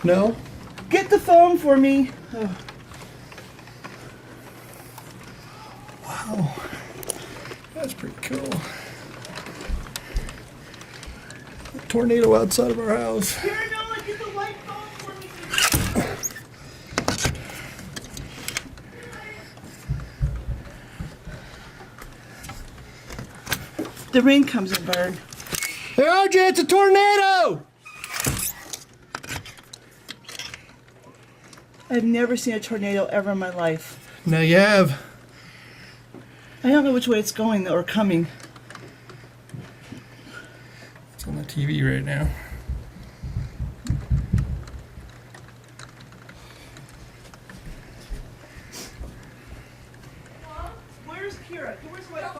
No? Get the phone for me. Oh. Wow. That's pretty cool. A tornado outside of our house. Here, Noah, get the white phone for me. The rain comes in, Bird. Hey, RJ, it's a tornado! I've never seen a tornado ever in my life. Now you have. I don't know which way it's going or coming. It's on the TV right now.